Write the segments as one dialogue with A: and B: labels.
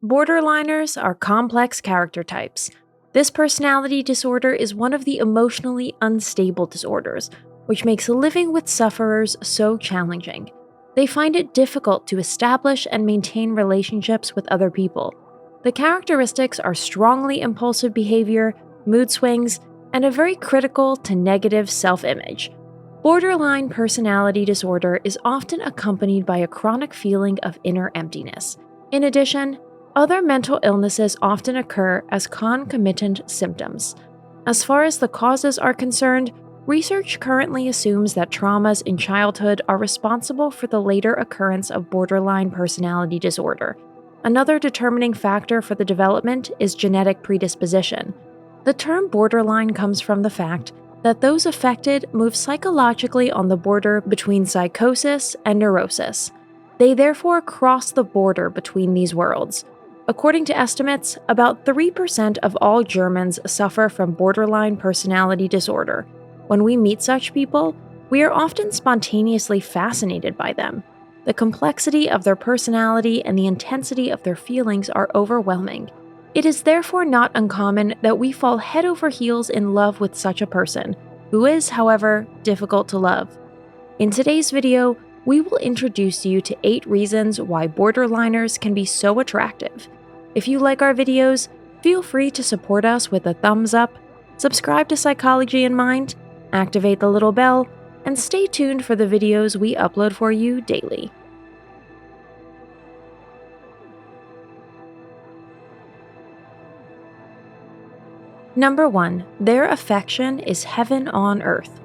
A: Borderliners are complex character types. This personality disorder is one of the emotionally unstable disorders, which makes living with sufferers so challenging. They find it difficult to establish and maintain relationships with other people. The characteristics are strongly impulsive behavior, mood swings, and a very critical to negative self-image. Borderline personality disorder is often accompanied by a chronic feeling of inner emptiness. In addition, other mental illnesses often occur as concomitant symptoms. As far as the causes are concerned, research currently assumes that traumas in childhood are responsible for the later occurrence of borderline personality disorder. Another determining factor for the development is genetic predisposition. The term borderline comes from the fact that those affected move psychologically on the border between psychosis and neurosis. They therefore cross the border between these worlds. According to estimates, about 3% of all Germans suffer from borderline personality disorder. When we meet such people, we are often spontaneously fascinated by them. The complexity of their personality and the intensity of their feelings are overwhelming. It is therefore not uncommon that we fall head over heels in love with such a person, who is, however, difficult to love. In today's video, we will introduce you to 8 reasons why borderliners can be so attractive. If you like our videos, feel free to support us with a thumbs up, subscribe to Psychology in Mind, activate the little bell, and stay tuned for the videos we upload for you daily. Number 1. Their affection is heaven on earth.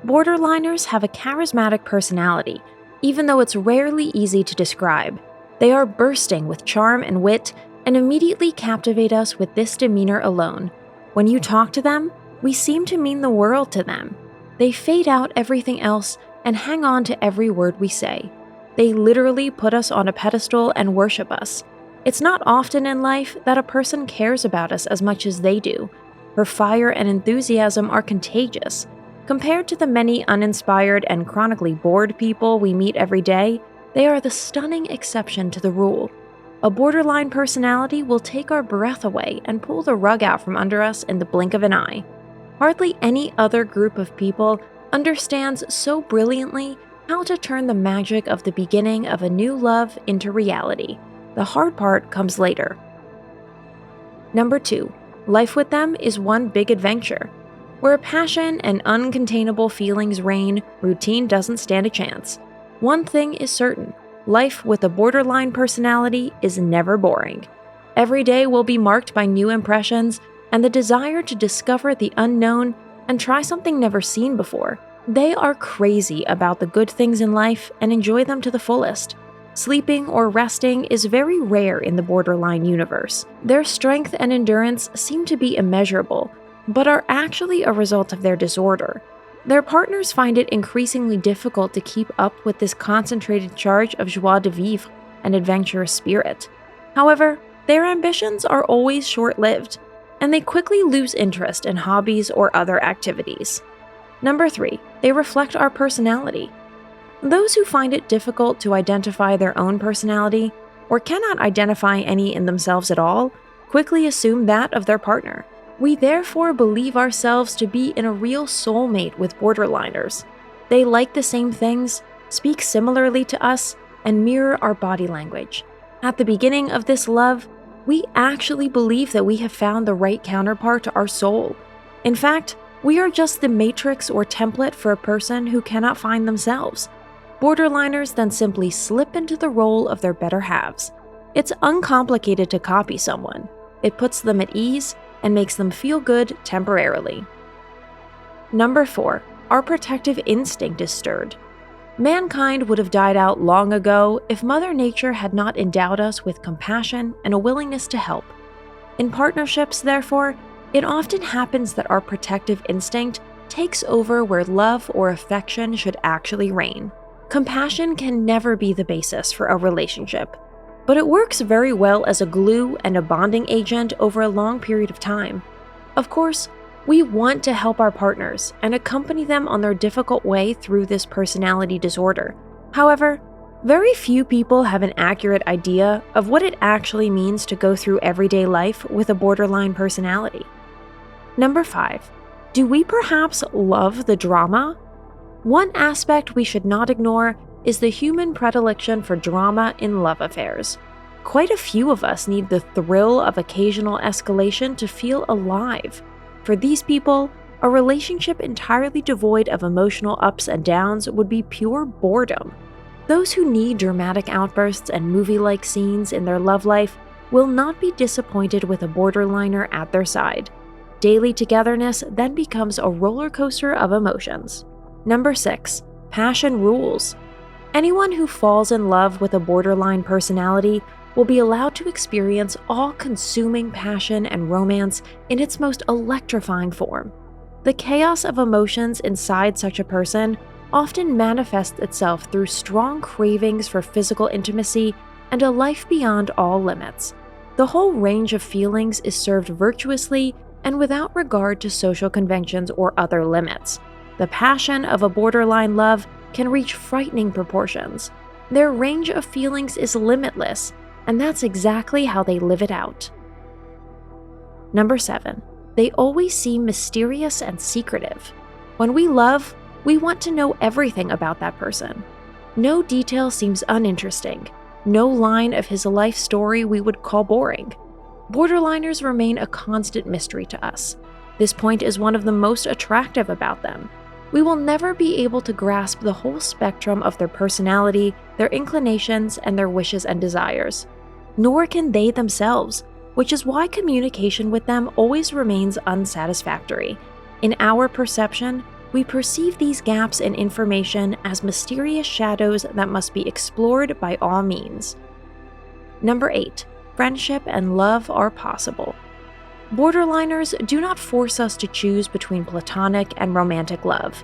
A: Borderliners have a charismatic personality, even though it's rarely easy to describe. They are bursting with charm and wit, and immediately captivate us with this demeanor alone. When you talk to them, we seem to mean the world to them. They fade out everything else and hang on to every word we say. They literally put us on a pedestal and worship us. It's not often in life that a person cares about us as much as they do. Her fire and enthusiasm are contagious. Compared to the many uninspired and chronically bored people we meet every day, they are the stunning exception to the rule. A borderline personality will take our breath away and pull the rug out from under us in the blink of an eye. Hardly any other group of people understands so brilliantly how to turn the magic of the beginning of a new love into reality. The hard part comes later. Number 2. Life with them is one big adventure. Where passion and uncontainable feelings reign, routine doesn't stand a chance. One thing is certain. Life with a borderline personality is never boring. Every day will be marked by new impressions and the desire to discover the unknown and try something never seen before. They are crazy about the good things in life and enjoy them to the fullest. Sleeping or resting is very rare in the borderline universe. Their strength and endurance seem to be immeasurable, but are actually a result of their disorder. Their partners find it increasingly difficult to keep up with this concentrated charge of joie de vivre and adventurous spirit. However, their ambitions are always short-lived, and they quickly lose interest in hobbies or other activities. Number 3, they reflect our personality. Those who find it difficult to identify their own personality, or cannot identify any in themselves at all, quickly assume that of their partner. We therefore believe ourselves to be in a real soulmate with borderliners. They like the same things, speak similarly to us, and mirror our body language. At the beginning of this love, we actually believe that we have found the right counterpart to our soul. In fact, we are just the matrix or template for a person who cannot find themselves. Borderliners then simply slip into the role of their better halves. It's uncomplicated to copy someone. It puts them at ease and makes them feel good temporarily. Number 4, our protective instinct is stirred. Mankind would have died out long ago if Mother Nature had not endowed us with compassion and a willingness to help. In partnerships, therefore, it often happens that our protective instinct takes over where love or affection should actually reign. Compassion can never be the basis for a relationship, but it works very well as a glue and a bonding agent over a long period of time. Of course, we want to help our partners and accompany them on their difficult way through this personality disorder. However, Very few people have an accurate idea of what it actually means to go through everyday life with a borderline personality. Number 5. Do we perhaps love the drama? One aspect we should not ignore is the human predilection for drama in love affairs. Quite a few of us need the thrill of occasional escalation to feel alive. For these people, a relationship entirely devoid of emotional ups and downs would be pure boredom. Those who need dramatic outbursts and movie-like scenes in their love life will not be disappointed with a borderliner at their side. Daily togetherness then becomes a roller coaster of emotions. Number 6. Passion rules. Anyone who falls in love with a borderline personality will be allowed to experience all-consuming passion and romance in its most electrifying form. The chaos of emotions inside such a person often manifests itself through strong cravings for physical intimacy and a life beyond all limits. The whole range of feelings is served virtuously and without regard to social conventions or other limits. The passion of a borderline love can reach frightening proportions. Their range of feelings is limitless, and that's exactly how they live it out. Number 7. They always seem mysterious and secretive. When we love, we want to know everything about that person. No detail seems uninteresting. No line of his life story we would call boring. Borderliners remain a constant mystery to us. This point is one of the most attractive about them. We will never be able to grasp the whole spectrum of their personality, their inclinations, and their wishes and desires. Nor can they themselves, which is why communication with them always remains unsatisfactory. In our perception, we perceive these gaps in information as mysterious shadows that must be explored by all means. Number 8. Friendship and love are possible. Borderliners do not force us to choose between platonic and romantic love.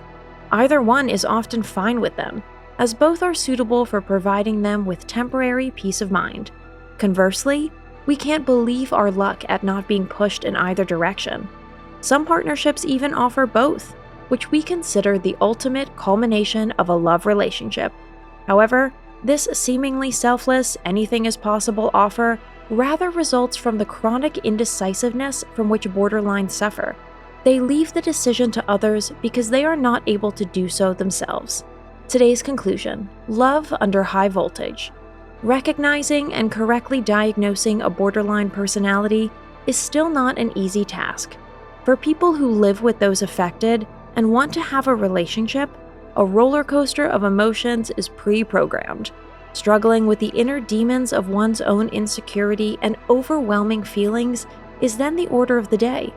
A: Either one is often fine with them, as both are suitable for providing them with temporary peace of mind. Conversely, we can't believe our luck at not being pushed in either direction. Some partnerships even offer both, which we consider the ultimate culmination of a love relationship. However, this seemingly selfless, anything-is-possible offer rather results from the chronic indecisiveness from which borderlines suffer. They leave the decision to others because they are not able to do so themselves. Today's conclusion: love under high voltage. Recognizing and correctly diagnosing a borderline personality is still not an easy task. For people who live with those affected and want to have a relationship, a roller coaster of emotions is pre-programmed. Struggling with the inner demons of one's own insecurity and overwhelming feelings is then the order of the day.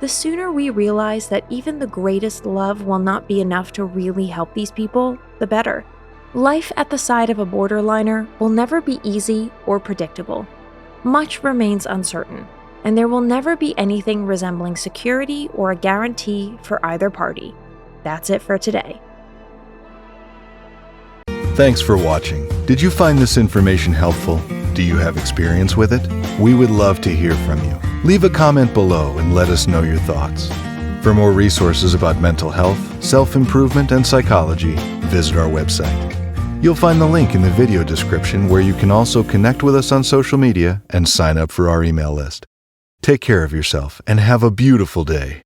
A: The sooner we realize that even the greatest love will not be enough to really help these people, the better. Life at the side of a borderliner will never be easy or predictable. Much remains uncertain, and there will never be anything resembling security or a guarantee for either party. That's it for today.
B: Thanks for watching. Did you find this information helpful? Do you have experience with it? We would love to hear from you. Leave a comment below and let us know your thoughts. For more resources about mental health, self-improvement, and psychology, visit our website. You'll find the link in the video description where you can also connect with us on social media and sign up for our email list. Take care of yourself and have a beautiful day.